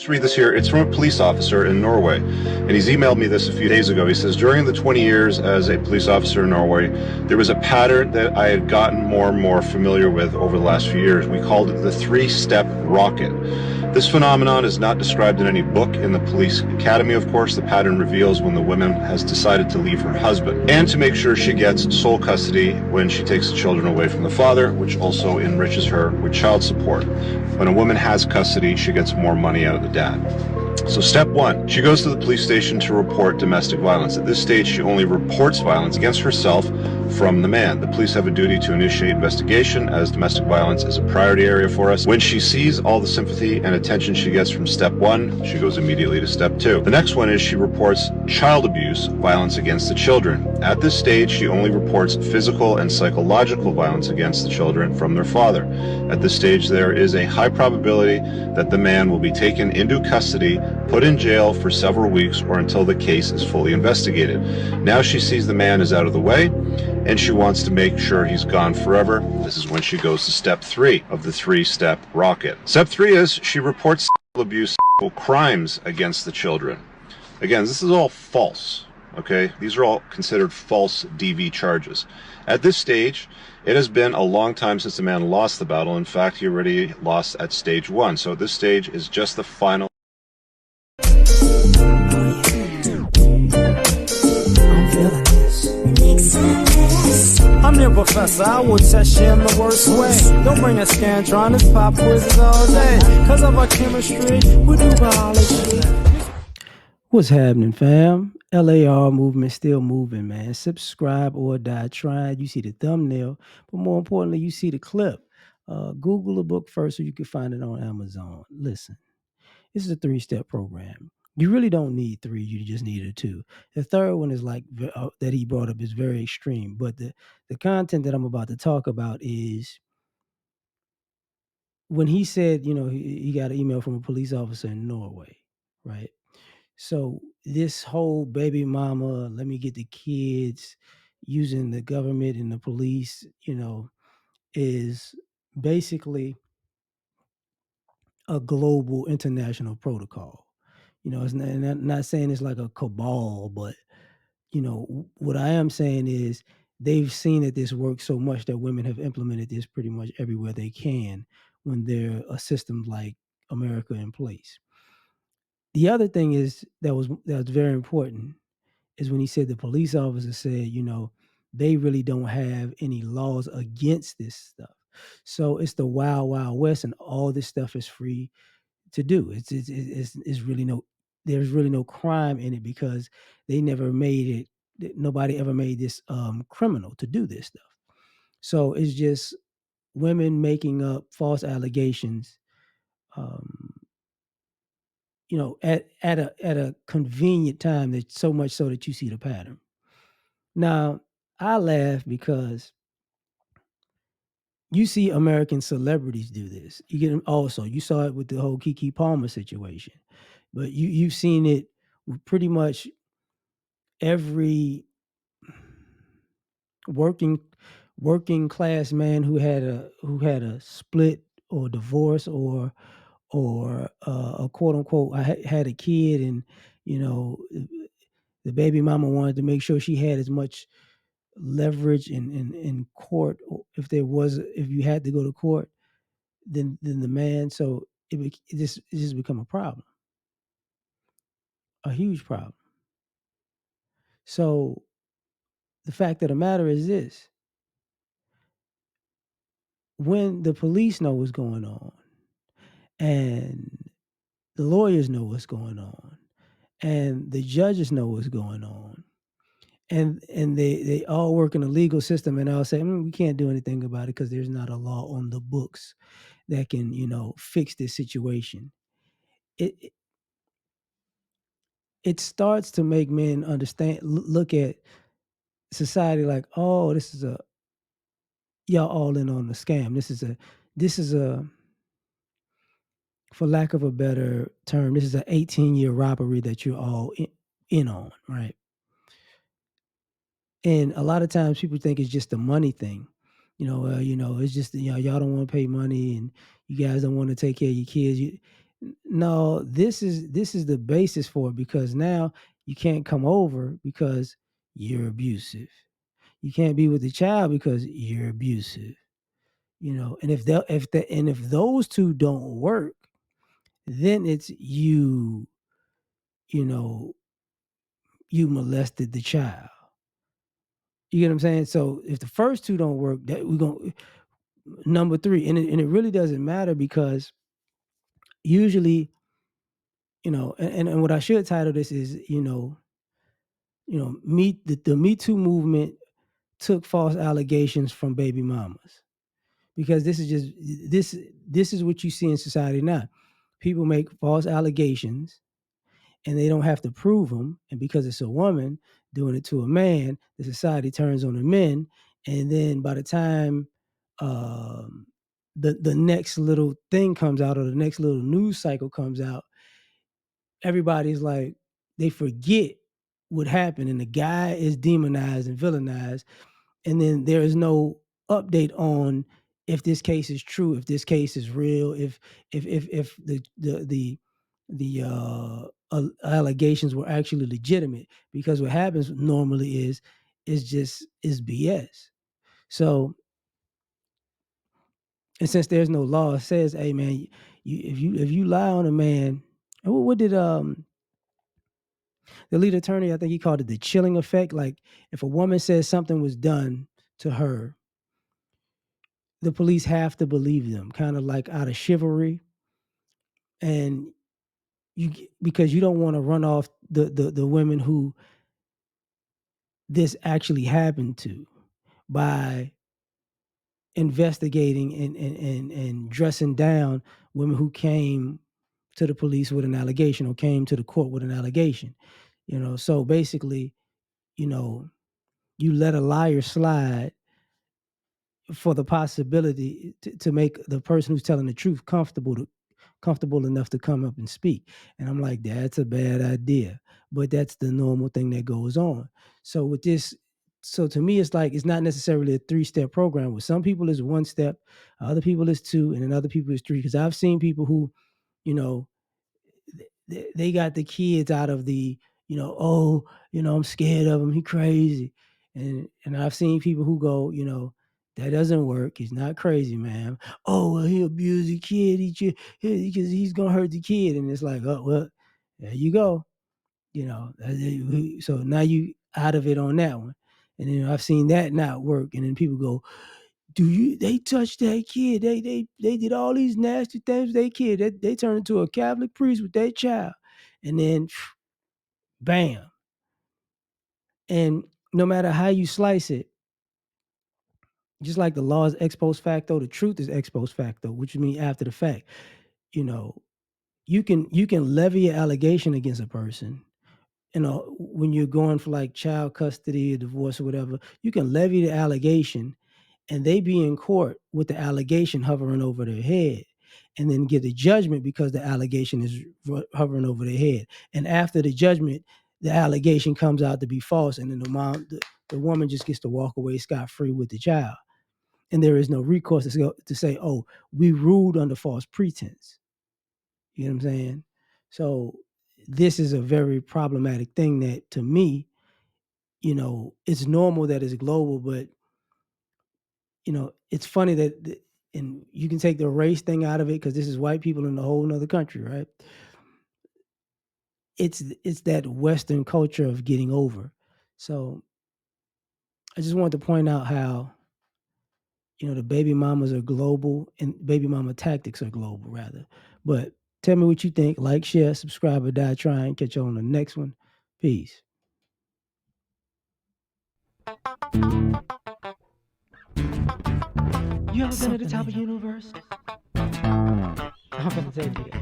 Just read this here. It's from a police officer in Norway, and he's emailed me this a few days ago. He says, during the 20 years as a police officer in Norway, there was a pattern that I had gotten more and more familiar with over the last few years. We called it the three-step rocket. This phenomenon is not described in any book in the police academy, of course. The pattern reveals when the woman has decided to leave her husband and to make sure she gets sole custody when she takes the children away from the father, which also enriches her with child support. When a woman has custody, she gets more money out of the dad. So step one, she goes to the police station to report domestic violence. At this stage, she only reports violence against herself from the man. The police have a duty to initiate investigation, as domestic violence is a priority area for us. When she sees all the sympathy and attention she gets from step one, she goes immediately to step two. The next one is she reports child abuse, violence against the children. At this stage, she only reports physical and psychological violence against the children from their father. At this stage, there is a high probability that the man will be taken into custody, put in jail for several weeks or until the case is fully investigated. Now she sees the man is out of the way and she wants to make sure he's gone forever. This is when she goes to step three of the three-step rocket. Step three is she reports sexual abuse, sexual crimes against the children. Again, this is all false. Okay, these are all considered false DV charges. At this stage, it has been a long time since the man lost the battle. In fact, he already lost at stage one. So at this stage is just the final. I'm your professor, I will test you in the worst way. Don't bring a scantron, it's pop quizzes all day. Cause of our chemistry, we do biology. What's happening, fam? L.A.R. movement still moving, man. Subscribe or die trying. You see the thumbnail, but more importantly, you see the clip. Google the book first so you can find it on Amazon. Listen, this is a three-step program. You really don't need three. You just need a two. The third one is like that he brought up is very extreme. But the content that I'm about to talk about is when he said, he got an email from a police officer in Norway, right? So this whole baby mama, let me get the kids using the government and the police, is basically a global international protocol. It's not saying it's like a cabal, but what I am saying is they've seen that this works so much that women have implemented this pretty much everywhere they can when there are systems like America in place. The other thing is that's very important is when he said the police officer said, they really don't have any laws against this stuff. So it's the wild, wild west, and all this stuff is free to do. It's really no there's really no crime in it because they never made it. Nobody ever made this criminal to do this stuff. So it's just women making up false allegations. Um, at a convenient time that so much so that you see the pattern. Now, I laugh because you see American celebrities do this. You get also you saw it with the whole Kiki Palmer situation, but you've seen it with pretty much every working working class man who had a split or divorce or a quote unquote had a kid and you know the baby mama wanted to make sure she had as much leverage in court if you had to go to court than the man. So it just become a problem, a huge problem. So the fact of the matter is this: when the police know what's going on and the lawyers know what's going on and the judges know what's going on and they all work in the legal system and all say we can't do anything about it because there's not a law on the books that can fix this situation. It it, it starts to make men understand, look at society like, oh, this is a y'all all in on the scam. This is a for lack of a better term, this is an 18-year robbery that you're all in on, right? And a lot of times people think it's just a money thing. It's just y'all don't want to pay money and you guys don't want to take care of your kids. No, this is the basis for it, because now you can't come over because you're abusive. You can't be with the child because you're abusive. And if those two don't work, then it's you know, you molested the child. You get what I'm saying? So if the first two don't work, that we're going number three, and it really doesn't matter, because usually, and what I should title this is, the Me Too movement took false allegations from baby mamas, because this is what you see in society now. People make false allegations and they don't have to prove them, and because it's a woman doing it to a man, the society turns on the men, and then by the time um, the next little thing comes out, or the next little news cycle comes out, everybody's like, they forget what happened, and the guy is demonized and villainized, and then there is no update on if this case is true, if this case is real, if the allegations were actually legitimate. Because what happens normally is BS. So, and since there's no law, it says, hey man, if you lie on a man, and what did the lead attorney, I think he called it the chilling effect. Like, if a woman says something was done to her, the police have to believe them, kind of like out of chivalry, and because you don't want to run off the women who this actually happened to, by investigating and dressing down women who came to the police with an allegation, or came to the court with an allegation. So basically, you know, you let a liar slide for the possibility to make the person who's telling the truth comfortable enough to come up and speak. And I'm like, that's a bad idea. But that's the normal thing that goes on. So with this, so to me, it's like, it's not necessarily a 3-step program. With some people it's 1 step, other people is 2, and then other people is 3. Because I've seen people who, you know, they got the kids out of the, oh, I'm scared of him, he crazy. And I've seen people who go, that doesn't work, he's not crazy, man. Oh, well, he abused the kid, because he's gonna hurt the kid. And it's like, oh, well, there you go. So now you out of it on that one. And then I've seen that not work. And then people go, they touched that kid, they did all these nasty things with their kid, they turned into a Catholic priest with their child. And then bam. And no matter how you slice it, just like the law is ex post facto, the truth is ex post facto, which means after the fact. You know, you can levy an allegation against a person. When you're going for like child custody or divorce or whatever, you can levy the allegation, and they be in court with the allegation hovering over their head, and then get a judgment because the allegation is hovering over their head. And after the judgment, the allegation comes out to be false, and then the woman just gets to walk away scot-free with the child. And there is no recourse to say, oh, we ruled under false pretense. You know what I'm saying? So this is a very problematic thing that, to me, it's normal that it's global, but it's funny that, and you can take the race thing out of it because this is white people in a whole nother country, right? It's that Western culture of getting over. So I just wanted to point out how, the baby mamas are global, and baby mama tactics are global, rather. But tell me what you think. Like, share, subscribe, or die trying. Catch you on the next one. Peace. You ever been at the top of the universe? I'm gonna take it.